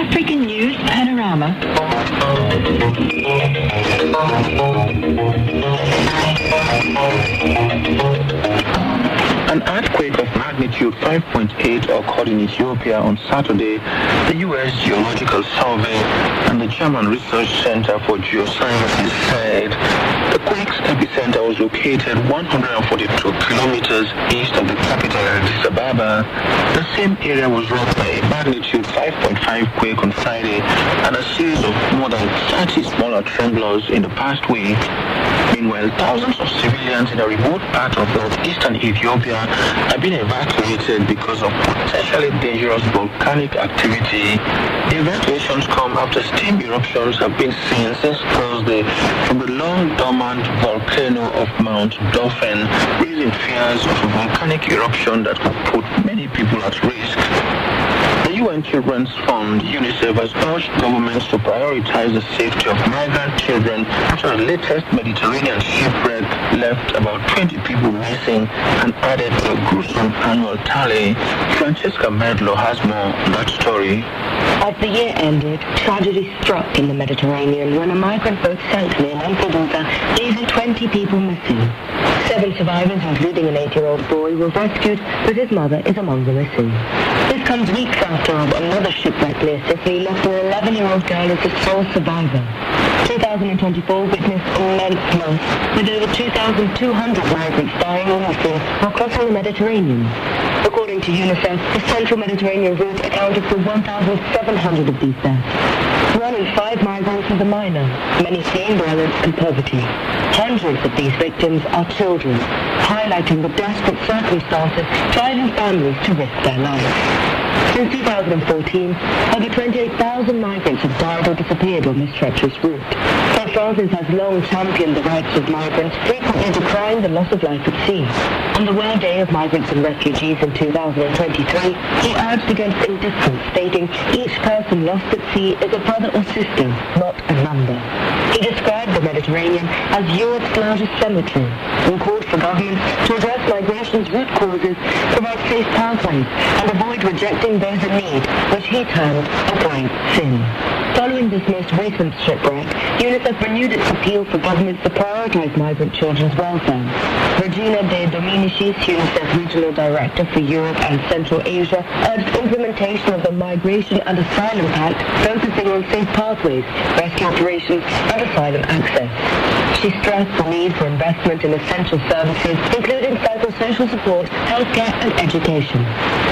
African News Panorama. An earthquake of magnitude 5.8 occurred in Ethiopia on Saturday. The U.S. Geological Survey and the German Research Center for Geosciences said the quake's epicenter was located 142 kilometers east of the capital Addis Ababa. The same area was rocked by a magnitude 5.5 quake on Friday and a series of more than 30 smaller tremblors in the past week. Meanwhile, thousands of civilians in a remote part of northeastern Ethiopia have been evacuated because of potentially dangerous volcanic activity. The evacuations come after steam eruptions have been seen since Thursday from the long-dormant volcano of Mount Dauphin, raising fears of a volcanic eruption that could put many people at risk. The UN Children's Fund, UNICEF, has urged governments to prioritize the safety of migrant children after the latest Mediterranean shipwreck left about 20 people missing and added to a gruesome annual tally. Francesca Medlo has more on that story. As the year ended, tragedy struck in the Mediterranean when a migrant boat sank near Lampedusa, leaving 20 people missing. 7 survivors, including an 8-year-old boy, were rescued, but his mother is among the missing. This comes weeks after another shipwreck near Sicily left an 11-year-old girl as the sole survivor. 2024 witnessed immense loss, with over 2,200 migrants dying or missing while crossing the Mediterranean. According to UNICEF, the central Mediterranean route accounted for 1,700 of these deaths. 1 in 5 migrants is a minor, many fleeing violence and poverty. Hundreds of these victims are children, highlighting the desperate circumstances driving families to risk their lives. Since 2014, over 28,000 migrants have died or disappeared on this treacherous route. St. Francis has long championed the rights of migrants, frequently decrying the loss of life at sea. On the World Day of Migrants and Refugees in 2023, he urged against indifference, stating each person lost at sea is a brother or sister, not a number. He described the Mediterranean as Europe's largest cemetery and called for governments to address migration's root causes, provide safe pathways, and avoid rejecting those in need, which he termed a great sin. Following this most recent shipwreck, UNICEF renewed its appeal for governments to prioritize migrant children's welfare. Regina De Dominicis, UNICEF Regional Director for Europe and Central Asia, urged implementation of the Migration and Asylum Pact, focusing on safe pathways, rescue operations, and asylum access. She stressed the need for investment in essential services, including psychosocial support, healthcare, and education.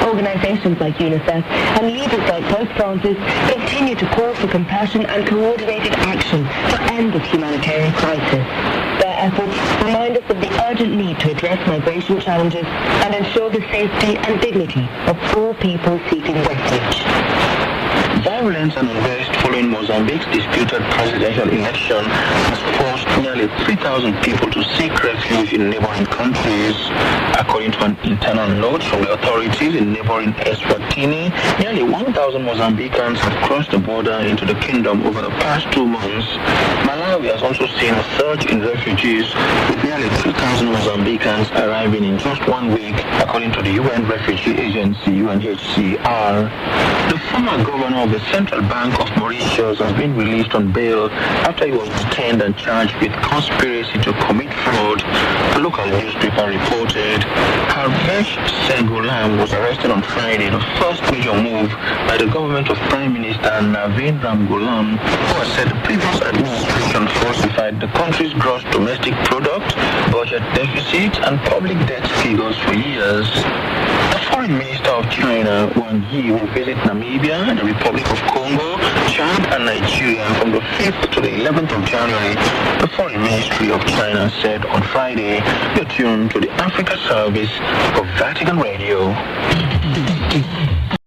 Organizations like UNICEF and leaders like Pope Francis continue to call for compassion and coordinated action to end this humanitarian crisis. Their efforts remind us of the urgent need to address migration challenges and ensure the safety and dignity of all people seeking refuge. Violence and unrest following Mozambique's disputed presidential election has forced nearly 3,000 people to seek refuge in neighboring countries. According to an internal note from the authorities in neighboring Eswatini, nearly 1,000 Mozambicans have crossed the border into the kingdom over the past 2 months. Malawi has also seen a surge in refugees, with nearly 2,000 Mozambicans arriving in just 1 week, according to the UN Refugee Agency, UNHCR. The former governor of the Central Bank of Mauritius has been released on bail after he was detained and charged with conspiracy to commit fraud, a local newspaper reported. Harvesh Sengulam was arrested on Friday, the first major move by the government of Prime Minister Navin Ramgoolam, who has said the previous administration falsified the country's gross domestic product, budget deficit, and public debt figures for years. The Foreign Minister of China, Wang Yi, will visit Namibia, the Republic of Congo, Chad, and Nigeria from the 5th to the 11th of January, the Foreign Ministry of China said on Friday. You're tuned to the Africa Service of Vatican Radio.